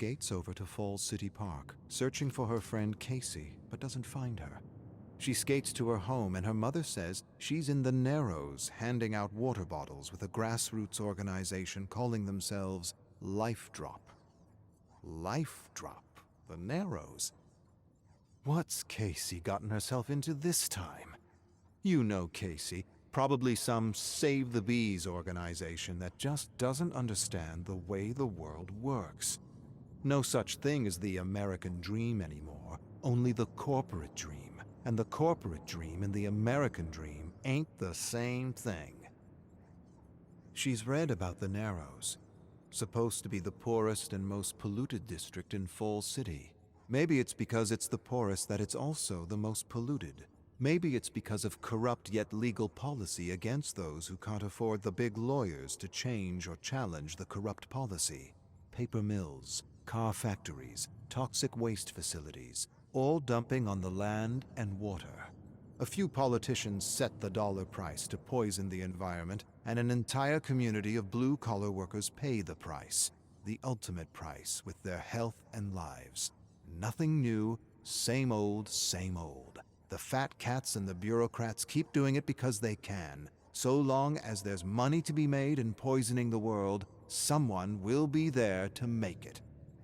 Skates over to Falls City Park, searching for her friend Casey, but doesn't find her. She skates to her home, and her mother says she's in the Narrows, handing out water bottles with a grassroots organization calling themselves Life Drop. Life Drop? The Narrows? What's Casey gotten herself into this time? You know Casey, probably some Save the Bees organization that just doesn't understand the way the world works. No such thing as the American dream anymore, only the corporate dream. And the corporate dream and the American dream ain't the same thing. She's read about the Narrows. Supposed to be the poorest and most polluted district in Falls City. Maybe it's because it's the poorest that it's also the most polluted. Maybe it's because of corrupt yet legal policy against those who can't afford the big lawyers to change or challenge the corrupt policy. Paper mills, car factories, toxic waste facilities, all dumping on the land and water. A few politicians set the dollar price to poison the environment, and an entire community of blue-collar workers pay the price, the ultimate price, with their health and lives. Nothing new, same old, same old. The fat cats and the bureaucrats keep doing it because they can. So long as there's money to be made in poisoning the world, someone will be there to make it.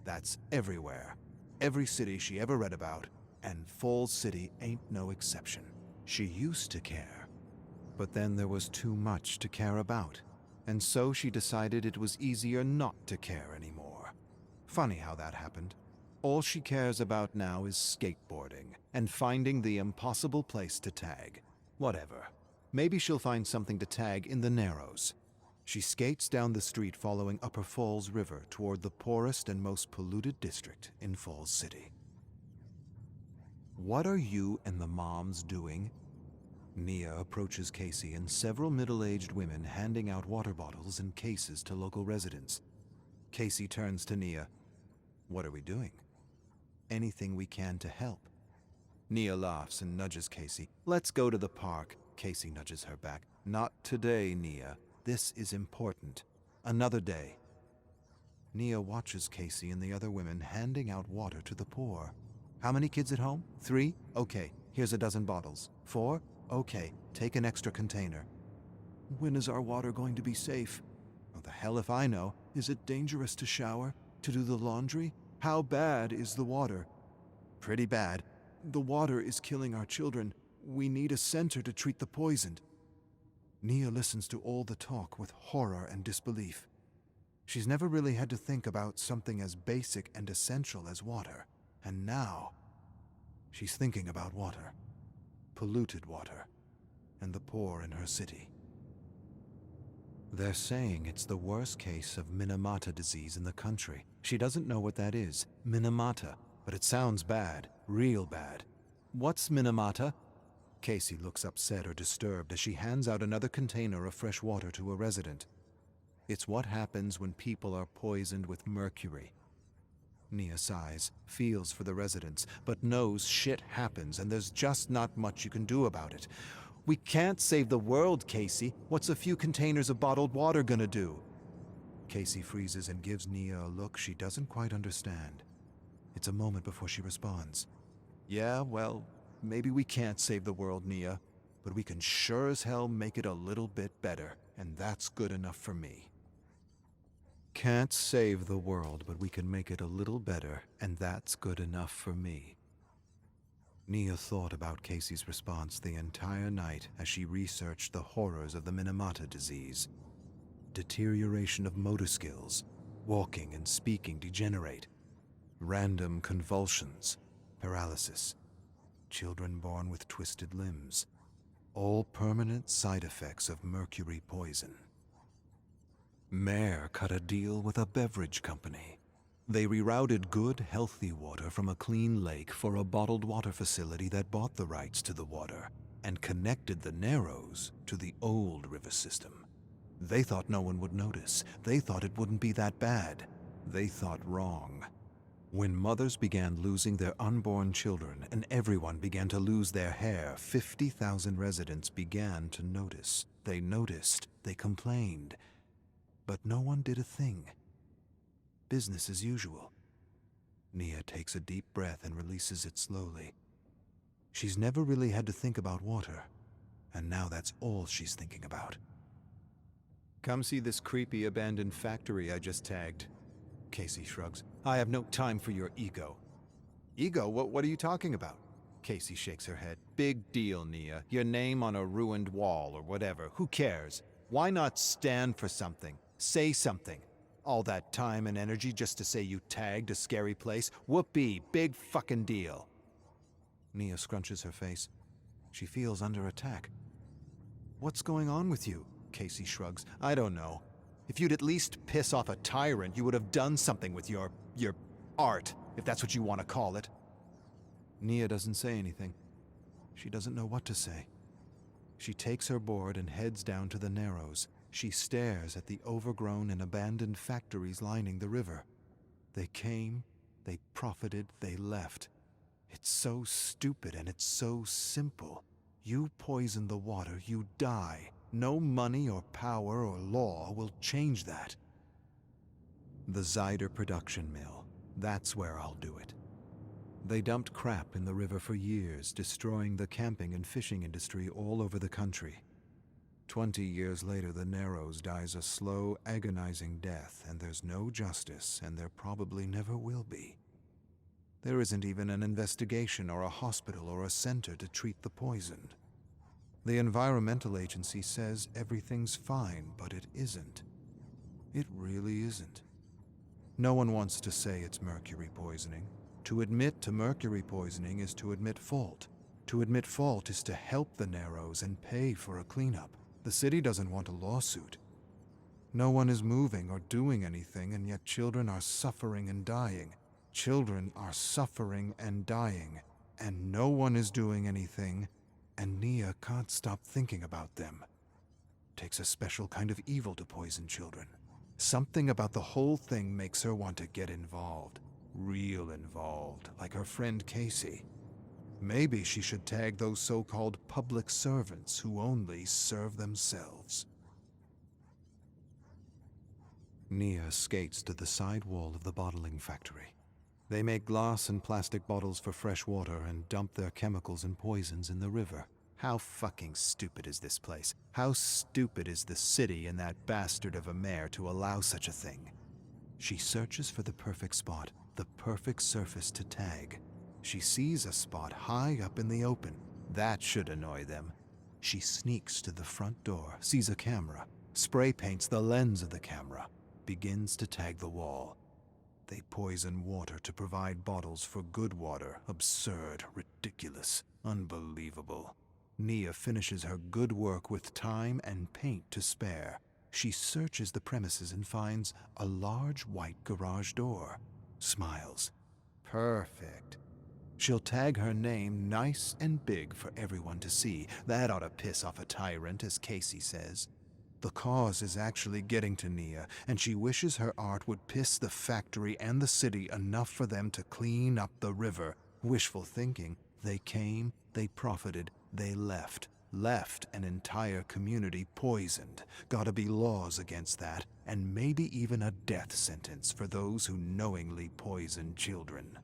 That's everywhere. Every city she ever read about, and Falls City ain't no exception. She used to care, but then there was too much to care about, and so she decided it was easier not to care anymore. Funny how that happened. All she cares about now is skateboarding, and finding the impossible place to tag. Whatever. Maybe she'll find something to tag in the Narrows. She skates down the street following Upper Falls River toward the poorest and most polluted district in Falls City. What are you and the moms doing? Nia approaches Casey and several middle-aged women handing out water bottles and cases to local residents. Casey turns to Nia. What are we doing? Anything we can to help. Nia laughs and nudges Casey. Let's go to the park. Casey nudges her back. Not today, Nia. This is important. Another day. Nia watches Casey and the other women handing out water to the poor. How many kids at home? 3? Okay, here's a dozen bottles. 4? Okay, take an extra container. When is our water going to be safe? Oh, the hell if I know. Is it dangerous to shower? To do the laundry? How bad is the water? Pretty bad. The water is killing our children. We need a center to treat the poisoned. Nia listens to all the talk with horror and disbelief. She's never really had to think about something as basic and essential as water. And now, she's thinking about water. Polluted water. And the poor in her city. They're saying it's the worst case of Minamata disease in the country. She doesn't know what that is. Minamata. But it sounds bad. Real bad. What's Minamata? Casey looks upset or disturbed as she hands out another container of fresh water to a resident. It's what happens when people are poisoned with mercury. Nia sighs, feels for the residents, but knows shit happens and there's just not much you can do about it. We can't save the world, Casey. What's a few containers of bottled water gonna do? Casey freezes and gives Nia a look she doesn't quite understand. It's a moment before she responds. Yeah, well, maybe we can't save the world, Nia, but we can sure as hell make it a little bit better, and that's good enough for me. Can't save the world, but we can make it a little better, and that's good enough for me. Nia thought about Casey's response the entire night as she researched the horrors of the Minamata disease. Deterioration of motor skills, walking and speaking degenerate, random convulsions, paralysis, children born with twisted limbs, all permanent side effects of mercury poison. Mayor cut a deal with a beverage company. They rerouted good, healthy water from a clean lake for a bottled water facility that bought the rights to the water and connected the Narrows to the old river system. They thought no one would notice. They thought it wouldn't be that bad. They thought wrong. When mothers began losing their unborn children and everyone began to lose their hair, 50,000 residents began to notice. They noticed. They complained. But no one did a thing. Business as usual. Nia takes a deep breath and releases it slowly. She's never really had to think about water, and now that's all she's thinking about. Come see this creepy abandoned factory I just tagged. Casey shrugs. I have no time for your ego. Ego? What are you talking about? Casey shakes her head. Big deal, Nia. Your name on a ruined wall or whatever. Who cares? Why not stand for something? Say something. All that time and energy just to say you tagged a scary place? Whoopee, big fucking deal. Nia scrunches her face. She feels under attack. What's going on with you? Casey shrugs. I don't know. If you'd at least piss off a tyrant, you would have done something with your art, if that's what you want to call it. Nia doesn't say anything. She doesn't know what to say. She takes her board and heads down to the Narrows. She stares at the overgrown and abandoned factories lining the river. They came, they profited, they left. It's so stupid and it's so simple. You poison the water, you die. No money or power or law will change that. The Zyder production mill. That's where I'll do it. They dumped crap in the river for years, destroying the camping and fishing industry all over the country. 20 years later, the Narrows dies a slow, agonizing death, and there's no justice, and there probably never will be. There isn't even an investigation or a hospital or a center to treat the poisoned. The environmental agency says everything's fine, but it isn't. It really isn't. No one wants to say it's mercury poisoning. To admit to mercury poisoning is to admit fault. To admit fault is to help the Narrows and pay for a cleanup. The city doesn't want a lawsuit. No one is moving or doing anything, and yet children are suffering and dying. Children are suffering and dying, and no one is doing anything, and Nia can't stop thinking about them. Takes a special kind of evil to poison children. Something about the whole thing makes her want to get involved. Real involved, like her friend Casey. Maybe she should tag those so-called public servants who only serve themselves. Nia skates to the side wall of the bottling factory. They make glass and plastic bottles for fresh water and dump their chemicals and poisons in the river. How fucking stupid is this place? How stupid is the city and that bastard of a mayor to allow such a thing? She searches for the perfect spot, the perfect surface to tag. She sees a spot high up in the open. That should annoy them. She sneaks to the front door, sees a camera, spray paints the lens of the camera, begins to tag the wall. They poison water to provide bottles for good water. Absurd, ridiculous, unbelievable. Nia finishes her good work with time and paint to spare. She searches the premises and finds a large white garage door. Smiles. Perfect. She'll tag her name nice and big for everyone to see. That ought to piss off a tyrant, as Casey says. The cause is actually getting to Nia, and she wishes her art would piss the factory and the city enough for them to clean up the river. Wishful thinking. They came, they profited, they left. Left an entire community poisoned. Gotta be laws against that, and maybe even a death sentence for those who knowingly poison children.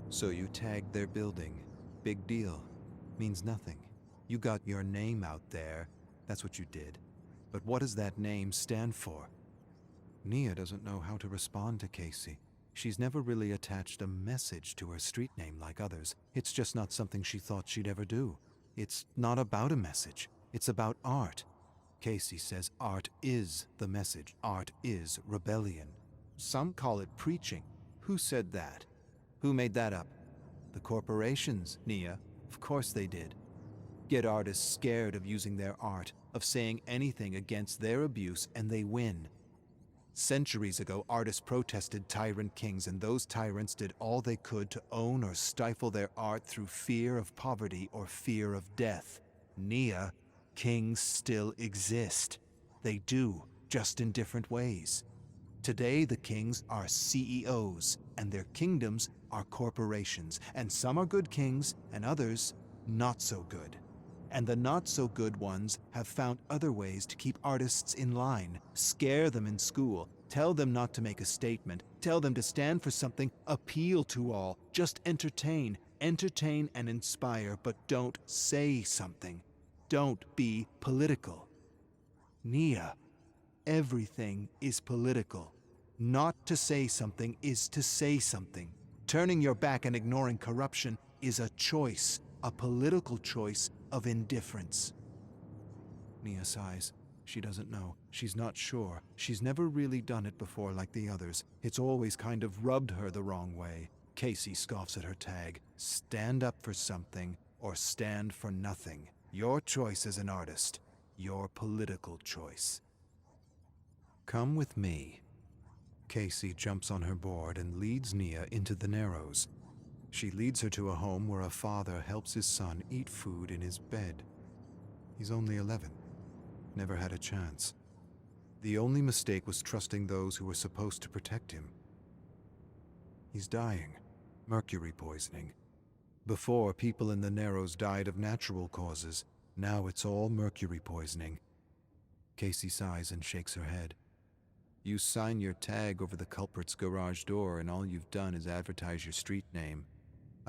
So you tagged their building. Big deal. Means nothing. You got your name out there. That's what you did. But what does that name stand for? Nia doesn't know how to respond to Casey. She's never really attached a message to her street name like others. It's just not something she thought she'd ever do. It's not about a message. It's about art. Casey says art is the message. Art is rebellion. Some call it preaching. Who said that? Who made that up? The corporations, Nia. Of course they did. Get artists scared of using their art, of saying anything against their abuse, and they win. Centuries ago, artists protested tyrant kings, and those tyrants did all they could to own or stifle their art through fear of poverty or fear of death. Nia, kings still exist. They do, just in different ways. Today, the kings are CEOs, and their kingdoms are corporations, and some are good kings, and others not so good. And the not-so-good ones have found other ways to keep artists in line, scare them in school, tell them not to make a statement, tell them to stand for something, appeal to all, just entertain and inspire, but don't say something. Don't be political. Nia, everything is political. Not to say something is to say something. Turning your back and ignoring corruption is a choice, a political choice of indifference. Nia sighs. She doesn't know. She's not sure. She's never really done it before like the others. It's always kind of rubbed her the wrong way. Casey scoffs at her tag. Stand up for something or stand for nothing. Your choice as an artist. Your political choice. Come with me. Casey jumps on her board and leads Nia into the Narrows. She leads her to a home where a father helps his son eat food in his bed. He's only 11. Never had a chance. The only mistake was trusting those who were supposed to protect him. He's dying. Mercury poisoning. Before, people in the Narrows died of natural causes. Now it's all mercury poisoning. Casey sighs and shakes her head. You sign your tag over the culprit's garage door and all you've done is advertise your street name.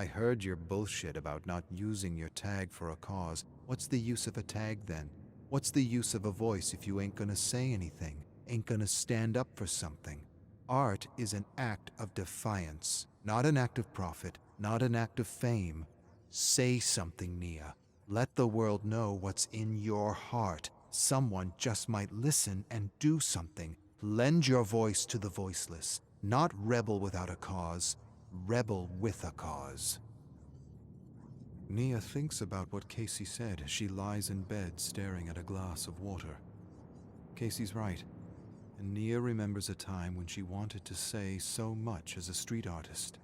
I heard your bullshit about not using your tag for a cause. What's the use of a tag then? What's the use of a voice if you ain't gonna say anything, ain't gonna stand up for something? Art is an act of defiance, not an act of profit, not an act of fame. Say something, Nia. Let the world know what's in your heart. Someone just might listen and do something. Lend your voice to the voiceless. Not rebel without a cause. Rebel with a cause. Nia thinks about what Casey said as she lies in bed staring at a glass of water. Casey's right, and Nia remembers a time when she wanted to say so much as a street artist.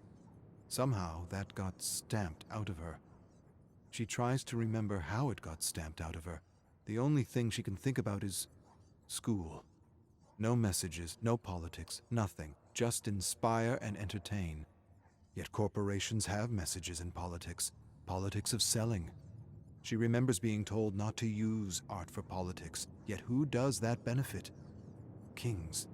Somehow that got stamped out of her. She tries to remember how it got stamped out of her. The only thing she can think about is school. No messages, no politics, nothing. Just inspire and entertain. Yet corporations have messages in politics. Politics of selling. She remembers being told not to use art for politics. Yet who does that benefit? Kings.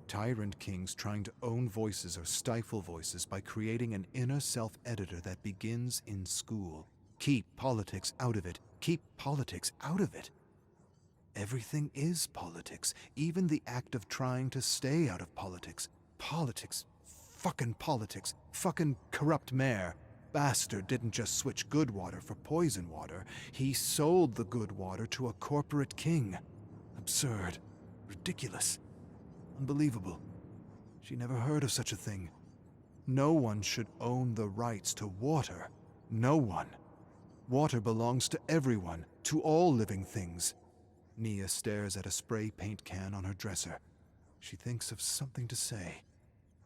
Tyrant kings trying to own voices or stifle voices by creating an inner self-editor that begins in school. Keep politics out of it. Keep politics out of it. Everything is politics, even the act of trying to stay out of politics. Politics. Fucking corrupt mayor. Bastard didn't just switch good water for poison water. He sold the good water to a corporate king. Absurd. Ridiculous. Unbelievable. She never heard of such a thing. No one should own the rights to water. No one. Water belongs to everyone, to all living things. Nia stares at a spray paint can on her dresser. She thinks of something to say.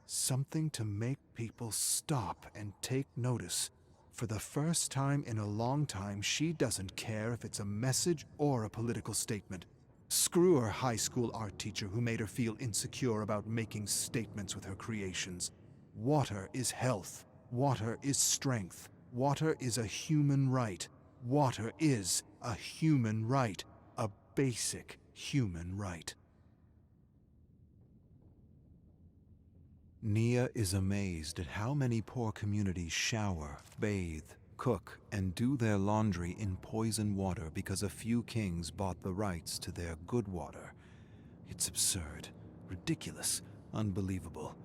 Something to make people stop and take notice. For the first time in a long time, she doesn't care if it's a message or a political statement. Screw her high school art teacher who made her feel insecure about making statements with her creations. Water is health. Water is strength. Water is a human right. Water is a human right. A basic human right. Nia is amazed at how many poor communities shower, bathe, cook, and do their laundry in poison water because a few kings bought the rights to their good water. It's absurd, ridiculous, unbelievable.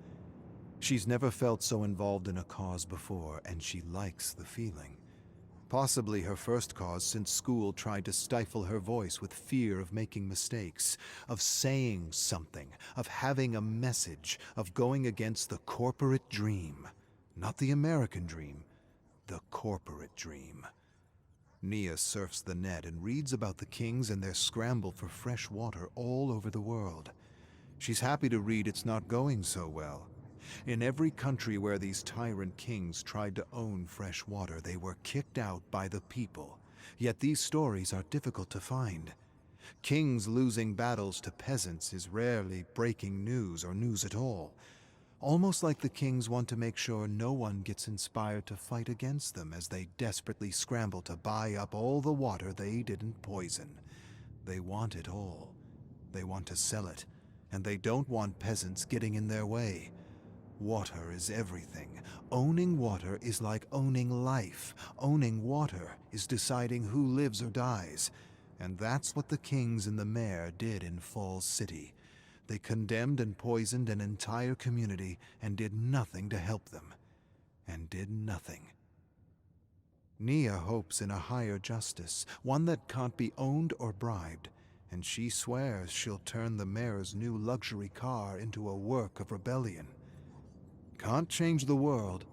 She's never felt so involved in a cause before, and she likes the feeling. Possibly her first cause since school tried to stifle her voice with fear of making mistakes, of saying something, of having a message, of going against the corporate dream. Not the American dream, the corporate dream. Nia surfs the net and reads about the kings and their scramble for fresh water all over the world. She's happy to read it's not going so well. In every country where these tyrant kings tried to own fresh water, they were kicked out by the people. Yet these stories are difficult to find. Kings losing battles to peasants is rarely breaking news or news at all. Almost like the kings want to make sure no one gets inspired to fight against them as they desperately scramble to buy up all the water they didn't poison. They want it all. They want to sell it, and they don't want peasants getting in their way. Water is everything. Owning water is like owning life. Owning water is deciding who lives or dies. And that's what the kings and the mayor did in Falls City. They condemned and poisoned an entire community and did nothing to help them. And did nothing. Nia hopes in a higher justice, one that can't be owned or bribed, and she swears she'll turn the mayor's new luxury car into a work of rebellion. Can't change the world,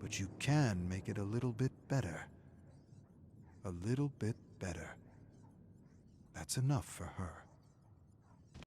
but you can make it a little bit better. A little bit better. That's enough for her.